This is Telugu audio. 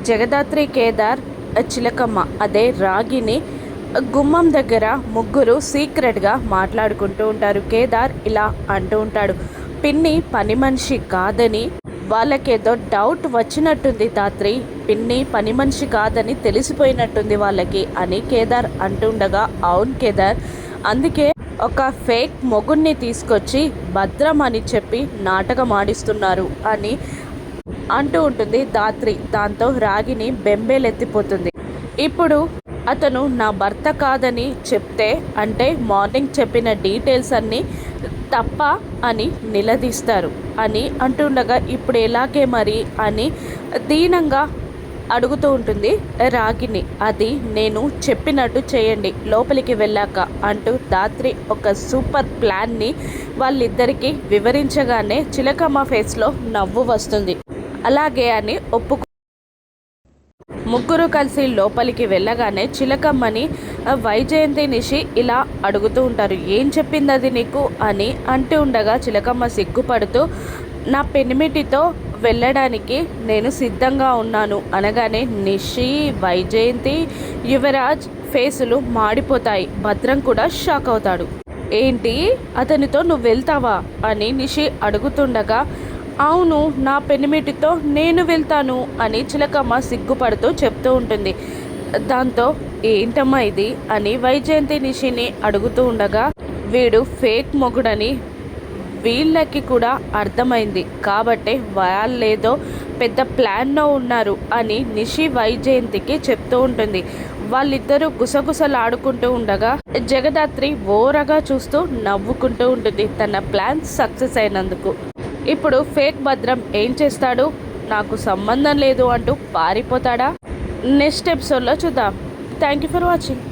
జగదాత్రి, కేదార్, చిలకమ్మ అదే రాగిని గుమ్మం దగ్గర ముగ్గురు సీక్రెట్గా మాట్లాడుకుంటూ ఉంటారు. కేదార్ ఇలా అంటూ ఉంటాడు, పిన్ని పని మనిషి కాదని వాళ్ళకేదో డౌట్ వచ్చినట్టుంది తాత్రి, పిన్ని పని మనిషి కాదని తెలిసిపోయినట్టుంది వాళ్ళకి అని కేదార్ అంటుండగా, అవును కేదార్, అందుకే ఒక ఫేక్ మొగుణ్ణి తీసుకొచ్చి భద్రం అని చెప్పి నాటకం ఆడిస్తున్నారు అని అంటూ ఉంటుంది ధాత్రి. దాంతో రాగిని బెంబేలెత్తిపోతుంది. ఇప్పుడు అతను నా భర్త కాదని చెప్తే అంటే మార్నింగ్ చెప్పిన డీటెయిల్స్ అన్నీ తప్ప అని నిలదీస్తారు అని అంటుండగా, ఇప్పుడు ఎలాగే మరి అని దీనంగా అడుగుతూ ఉంటుంది రాగిని. అది నేను చెప్పినట్టు చేయండి లోపలికి వెళ్ళాక అంటూ ధాత్రి ఒక సూపర్ ప్లాన్ని వాళ్ళిద్దరికీ వివరించగానే చిలకమ్మ ఫేస్లో నవ్వు వస్తుంది. అలాగే అని ముగ్గురు కలిసి లోపలికి వెళ్ళగానే చిలకమ్మని వైజయంతి నిషి ఇలా అడుగుతూ ఉంటారు, ఏం చెప్పింది అది నీకు అని అంటూ ఉండగా చిలకమ్మ సిగ్గుపడుతూ, నా పెనిమిటితో వెళ్ళడానికి నేను సిద్ధంగా ఉన్నాను అనగానే నిషి, వైజయంతి, యువరాజ్ ఫేసులు మాడిపోతాయి. భద్రం కూడా షాక్ అవుతాడు. ఏంటి అతనితో నువ్వు వెళ్తావా అని నిషి అడుగుతుండగా, అవును నా పెనిమిటితో నేను వెళ్తాను అని చిలకమ్మ సిగ్గుపడుతూ చెప్తూ ఉంటుంది. దాంతో ఏంటమ్మా ఇది అని వైజయంతి నిషిని అడుగుతూ ఉండగా, వీడు ఫేక్ మొగుడని వీళ్ళకి కూడా అర్థమైంది కాబట్టి వాళ్ళేదో పెద్ద ప్లాన్లో ఉన్నారు అని నిషి వైజయంతికి చెప్తూ ఉంటుంది. వాళ్ళిద్దరూ గుసగుసలాడుకుంటూ ఉండగా జగదాత్రి ఓరగా చూస్తూ నవ్వుకుంటూ ఉంటుంది తన ప్లాన్ సక్సెస్ అయినందుకు. ఇప్పుడు ఫేక్ భద్రం ఏం చేస్తాడు, నాకు సంబంధం లేదు అంటూ పారిపోతాడా? నెక్స్ట్ ఎపిసోడ్లో చూద్దాం. Thank you for watching.